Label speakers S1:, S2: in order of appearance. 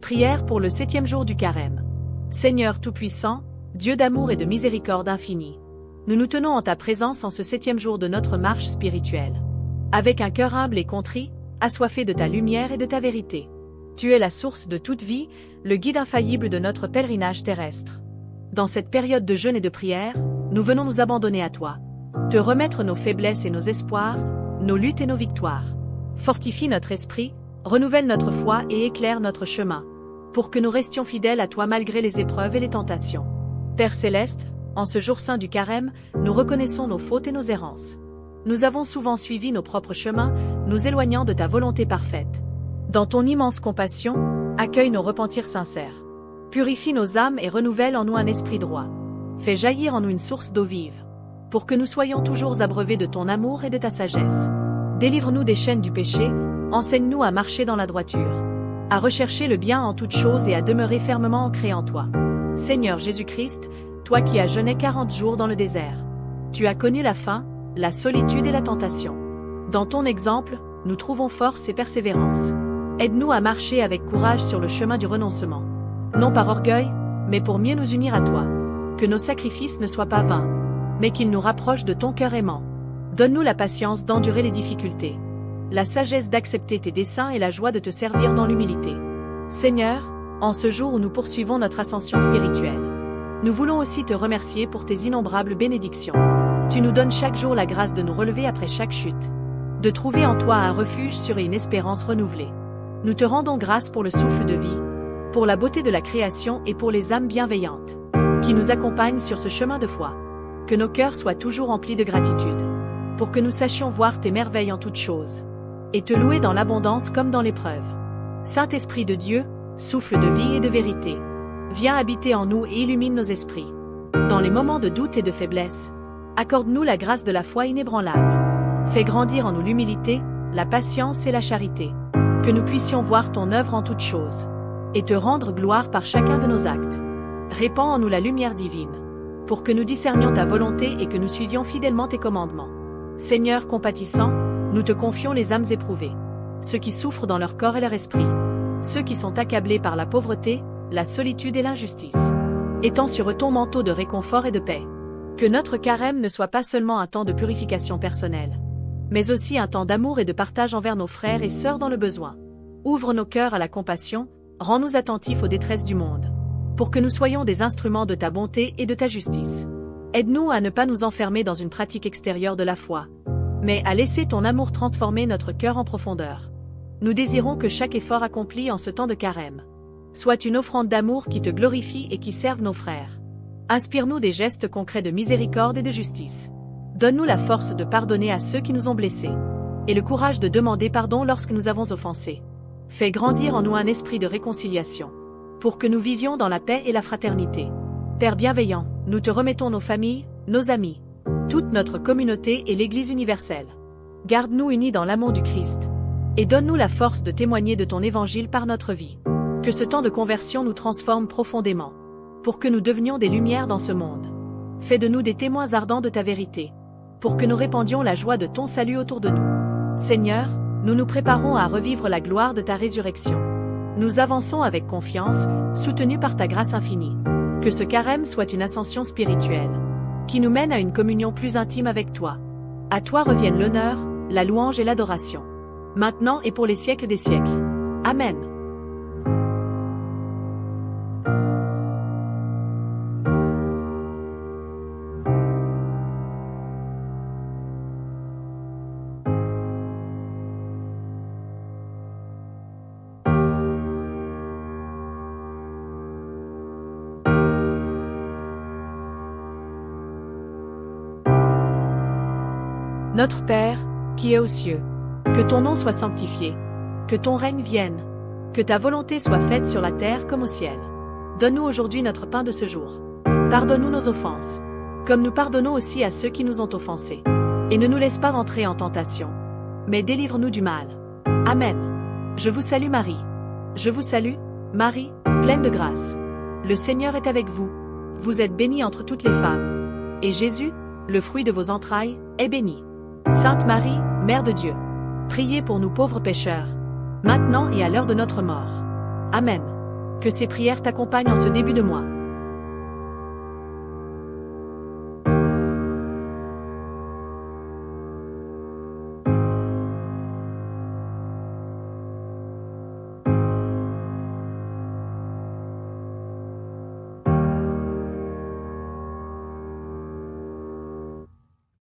S1: Prière pour le 7e jour du Carême. Seigneur Tout-Puissant, Dieu d'amour et de miséricorde infinie, nous nous tenons en ta présence en ce 7e jour de notre marche spirituelle. Avec un cœur humble et contrit, assoiffé de ta lumière et de ta vérité. Tu es la source de toute vie, le guide infaillible de notre pèlerinage terrestre. Dans cette période de jeûne et de prière, nous venons nous abandonner à toi. Te remettre nos faiblesses et nos espoirs, nos luttes et nos victoires. Fortifie notre esprit, renouvelle notre foi et éclaire notre chemin, pour que nous restions fidèles à toi malgré les épreuves et les tentations. Père Céleste, en ce jour saint du Carême, nous reconnaissons nos fautes et nos errances. Nous avons souvent suivi nos propres chemins, nous éloignant de ta volonté parfaite. Dans ton immense compassion, accueille nos repentirs sincères. Purifie nos âmes et renouvelle en nous un esprit droit. Fais jaillir en nous une source d'eau vive, pour que nous soyons toujours abreuvés de ton amour et de ta sagesse. Délivre-nous des chaînes du péché, enseigne-nous à marcher dans la droiture, à rechercher le bien en toutes choses et à demeurer fermement ancrés en toi. Seigneur Jésus-Christ, toi qui as jeûné 40 jours dans le désert, tu as connu la faim, la solitude et la tentation. Dans ton exemple, nous trouvons force et persévérance. Aide-nous à marcher avec courage sur le chemin du renoncement. Non par orgueil, mais pour mieux nous unir à toi. Que nos sacrifices ne soient pas vains, mais qu'ils nous rapprochent de ton cœur aimant. Donne-nous la patience d'endurer les difficultés, la sagesse d'accepter tes desseins et la joie de te servir dans l'humilité. Seigneur, en ce jour où nous poursuivons notre ascension spirituelle, nous voulons aussi te remercier pour tes innombrables bénédictions. Tu nous donnes chaque jour la grâce de nous relever après chaque chute, de trouver en toi un refuge sûr et une espérance renouvelée. Nous te rendons grâce pour le souffle de vie, pour la beauté de la création et pour les âmes bienveillantes, qui nous accompagnent sur ce chemin de foi. Que nos cœurs soient toujours remplis de gratitude, pour que nous sachions voir tes merveilles en toutes choses, et te louer dans l'abondance comme dans l'épreuve. Saint-Esprit de Dieu, souffle de vie et de vérité, viens habiter en nous et illumine nos esprits. Dans les moments de doute et de faiblesse, accorde-nous la grâce de la foi inébranlable. Fais grandir en nous l'humilité, la patience et la charité, que nous puissions voir ton œuvre en toutes choses, et te rendre gloire par chacun de nos actes. Répands en nous la lumière divine, pour que nous discernions ta volonté et que nous suivions fidèlement tes commandements. Seigneur compatissant, nous te confions les âmes éprouvées, ceux qui souffrent dans leur corps et leur esprit, ceux qui sont accablés par la pauvreté, la solitude et l'injustice. Étends sur eux ton manteau de réconfort et de paix. Que notre carême ne soit pas seulement un temps de purification personnelle, mais aussi un temps d'amour et de partage envers nos frères et sœurs dans le besoin. Ouvre nos cœurs à la compassion, rends-nous attentifs aux détresses du monde, pour que nous soyons des instruments de ta bonté et de ta justice. Aide-nous à ne pas nous enfermer dans une pratique extérieure de la foi, mais à laisser ton amour transformer notre cœur en profondeur. Nous désirons que chaque effort accompli en ce temps de carême soit une offrande d'amour qui te glorifie et qui serve nos frères. Inspire-nous des gestes concrets de miséricorde et de justice. Donne-nous la force de pardonner à ceux qui nous ont blessés, et le courage de demander pardon lorsque nous avons offensé. Fais grandir en nous un esprit de réconciliation, pour que nous vivions dans la paix et la fraternité. Père bienveillant, nous te remettons nos familles, nos amis, toute notre communauté et l'Église universelle. Garde-nous unis dans l'amour du Christ, et donne-nous la force de témoigner de ton évangile par notre vie. Que ce temps de conversion nous transforme profondément, pour que nous devenions des lumières dans ce monde. Fais de nous des témoins ardents de ta vérité, pour que nous répandions la joie de ton salut autour de nous. Seigneur, nous nous préparons à revivre la gloire de ta résurrection. Nous avançons avec confiance, soutenus par ta grâce infinie. Que ce carême soit une ascension spirituelle, qui nous mène à une communion plus intime avec toi. À toi reviennent l'honneur, la louange et l'adoration, maintenant et pour les siècles des siècles. Amen. Notre Père, qui es aux cieux, que ton nom soit sanctifié, que ton règne vienne, que ta volonté soit faite sur la terre comme au ciel. Donne-nous aujourd'hui notre pain de ce jour. Pardonne-nous nos offenses, comme nous pardonnons aussi à ceux qui nous ont offensés. Et ne nous laisse pas entrer en tentation, mais délivre-nous du mal. Amen. Je vous salue Marie. Je vous salue, Marie, pleine de grâce. Le Seigneur est avec vous. Vous êtes bénie entre toutes les femmes. Et Jésus, le fruit de vos entrailles, est béni. Sainte Marie, Mère de Dieu, priez pour nous pauvres pécheurs, maintenant et à l'heure de notre mort. Amen. Que ces prières t'accompagnent en ce début de mois.